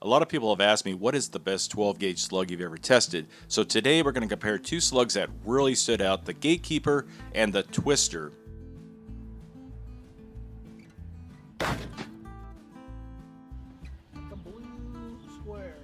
A lot of people have asked me what is the best 12 gauge slug you've ever tested. So today we're going to compare two slugs that really stood out, the Gatekeeper and the Twister. The blue square.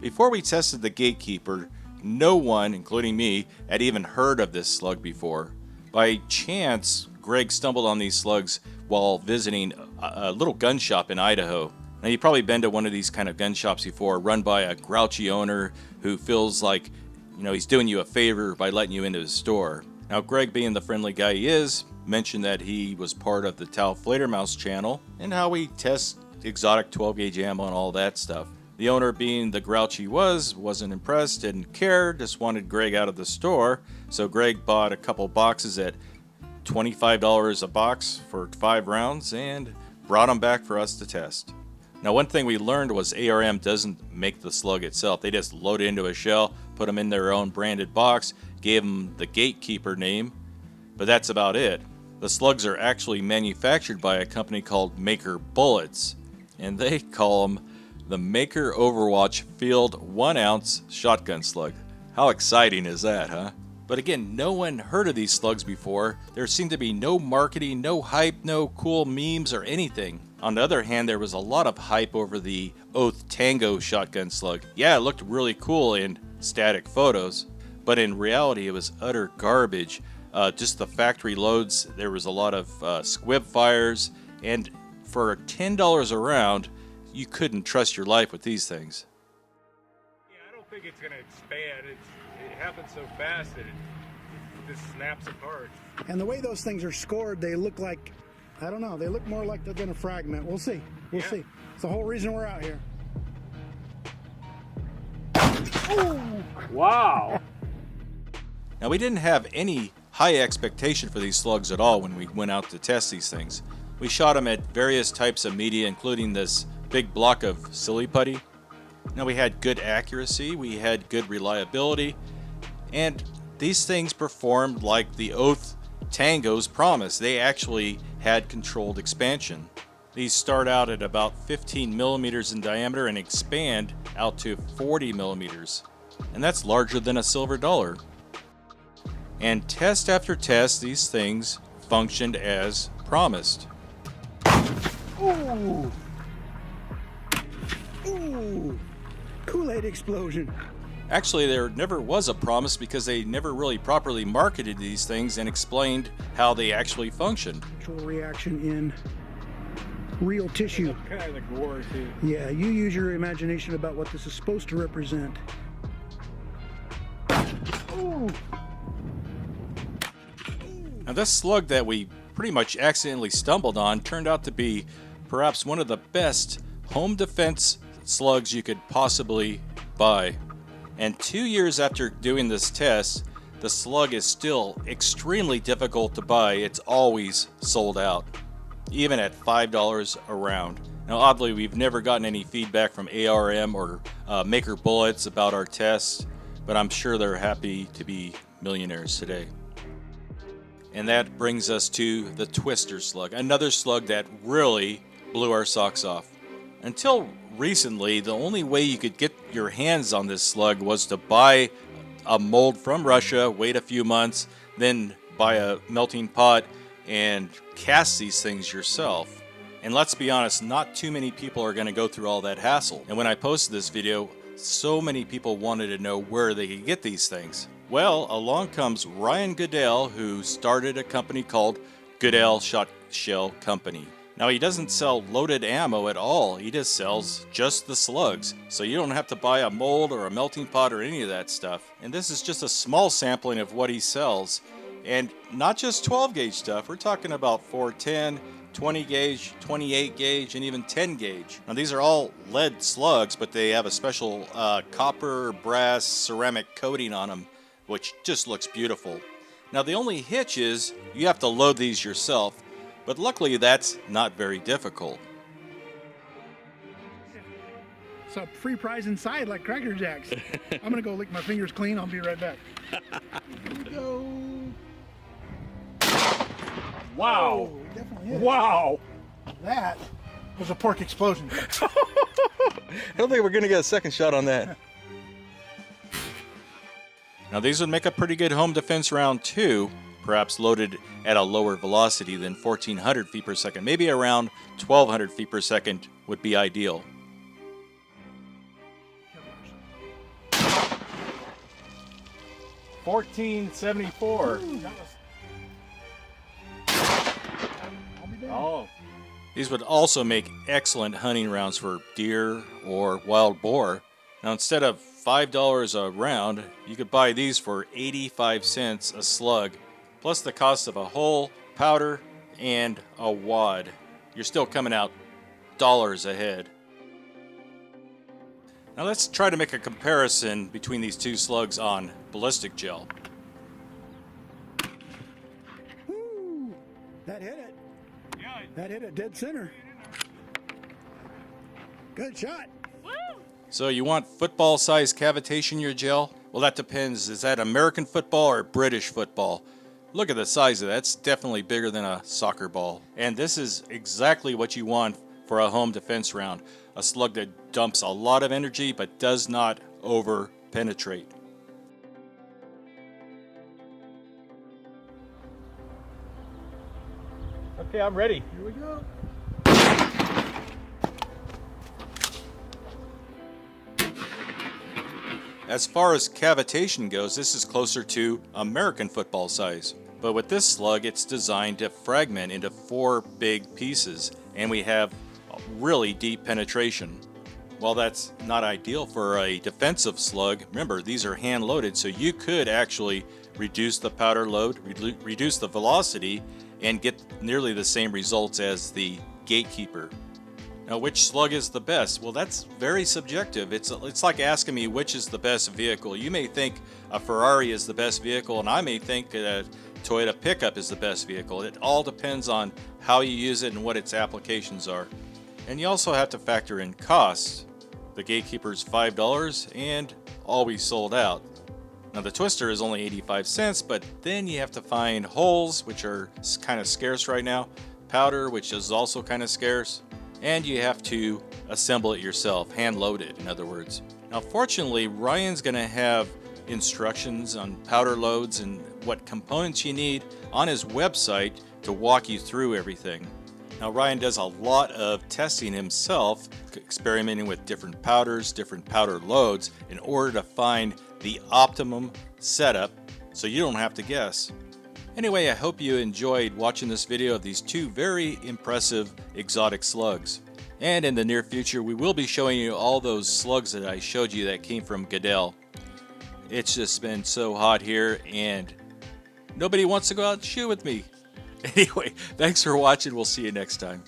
Before we tested the Gatekeeper, no one, including me, had even heard of this slug before. By chance, Greg stumbled on these slugs while visiting a little gun shop in Idaho. Now, you've probably been to one of these kind of gun shops before, run by a grouchy owner who feels like, he's doing you a favor by letting you into his store. Now, Greg, being the friendly guy he is, mentioned that he was part of the TAOFLEDERMAUS channel and how we test exotic 12-gauge ammo and all that stuff. The owner, being the grouch he wasn't impressed, didn't care, just wanted Greg out of the store. So Greg bought a couple boxes at $25 a box for 5 rounds and brought them back for us to test. Now, one thing we learned was ARM doesn't make the slug itself. They just load it into a shell, put them in their own branded box, gave them the Gatekeeper name, but that's about it. The slugs are actually manufactured by a company called Maker Bullets, and they call them the Maker Overwatch Field 1 ounce Shotgun Slug. How exciting is that, huh? But again, no one heard of these slugs before. There seemed to be no marketing, no hype, no cool memes or anything. On the other hand, there was a lot of hype over the Oath Tango shotgun slug. Yeah, it looked really cool in static photos, but in reality it was utter garbage. Just the factory loads, there was a lot of squib fires, and for $10 a round, you couldn't trust your life with these things. Yeah, I don't think it's going to expand. It happens so fast that it just snaps apart. And the way those things are scored, they look like, I don't know, they look more like they're going to fragment. We'll see. We'll see. It's the whole reason we're out here. Ooh. Wow. Now, we didn't have any high expectation for these slugs at all when we went out to test these things. We shot them at various types of media, including this big block of silly putty. Now, we had good accuracy, we had good reliability, and these things performed like the Oath Tango's promise. They actually had controlled expansion. These start out at about 15 millimeters in diameter and expand out to 40 millimeters. And that's larger than a silver dollar. And test after test, these things functioned as promised. Ooh. Ooh. Kool-Aid explosion. Actually, there never was a promise because they never really properly marketed these things and explained how they actually function. Actual reaction in real tissue. Kind of the gore too. Yeah, you use your imagination about what this is supposed to represent. Ooh. Now, this slug that we pretty much accidentally stumbled on turned out to be perhaps one of the best home defense slugs you could possibly buy. And 2 years after doing this test, the slug is still extremely difficult to buy. It's always sold out, even at $5 a round. Now, oddly, we've never gotten any feedback from ARM or Maker Bullets about our tests, but I'm sure they're happy to be millionaires today. And that brings us to the Twister slug, another slug that really blew our socks off. Until recently, the only way you could get your hands on this slug was to buy a mold from Russia, wait a few months, then buy a melting pot and cast these things yourself. And let's be honest, not too many people are going to go through all that hassle. And when I posted this video, so many people wanted to know where they could get these things. Well, along comes Ryan Goodell, who started a company called Goodell Shot Shell Company. Now, he doesn't sell loaded ammo at all. He just sells just the slugs. So you don't have to buy a mold or a melting pot or any of that stuff. And this is just a small sampling of what he sells. And not just 12 gauge stuff. We're talking about 410, 20 gauge, 28 gauge, and even 10 gauge. Now, these are all lead slugs, but they have a special copper, brass, ceramic coating on them, which just looks beautiful. Now, the only hitch is you have to load these yourself. But luckily, that's not very difficult. It's a free prize inside like Cracker Jacks. I'm gonna go lick my fingers clean. I'll be right back. Here we go. Wow. Oh, definitely is. Wow. That was a pork explosion. I don't think we're going to get a second shot on that. Now these would make a pretty good home defense round too, perhaps loaded at a lower velocity than 1400 feet per second. Maybe around 1200 feet per second would be ideal. $14.74. Oh. These would also make excellent hunting rounds for deer or wild boar. Now instead of $5 a round, you could buy these for 85 cents a slug, plus the cost of a hole, powder, and a wad. You're still coming out dollars ahead. Now let's try to make a comparison between these two slugs on ballistic gel. Woo! That hit it. Yeah, That hit it dead center. Good shot. So you want football-sized cavitation in your gel? Well, that depends. Is that American football or British football? Look at the size of that. It's definitely bigger than a soccer ball. And this is exactly what you want for a home defense round. A slug that dumps a lot of energy but does not over-penetrate. okay, I'm ready. Here we go. As far as cavitation goes, this is closer to American football size. But with this slug, it's designed to fragment into 4 big pieces, and we have really deep penetration. While that's not ideal for a defensive slug, remember, these are hand-loaded, so you could actually reduce the powder load, reduce the velocity, and get nearly the same results as the Gatekeeper. Now, which slug is the best? Well, that's very subjective. It's like asking me which is the best vehicle. You may think a Ferrari is the best vehicle, and I may think a Toyota pickup is the best vehicle. It all depends on how you use it and what its applications are. And you also have to factor in costs. The Gatekeeper's $5 and always sold out. Now the Twister is only 85 cents, but then you have to find holes, which are kind of scarce right now, powder, which is also kind of scarce, and you have to assemble it yourself, hand-loaded, in other words. Now fortunately, Ryan's going to have instructions on powder loads and what components you need on his website to walk you through everything. Now Ryan does a lot of testing himself, experimenting with different powders, different powder loads in order to find the optimum setup so you don't have to guess. Anyway, I hope you enjoyed watching this video of these 2 very impressive exotic slugs. And in the near future, we will be showing you all those slugs that I showed you that came from Goodell. It's just been so hot here and nobody wants to go out and shoot with me. Anyway, thanks for watching. We'll see you next time.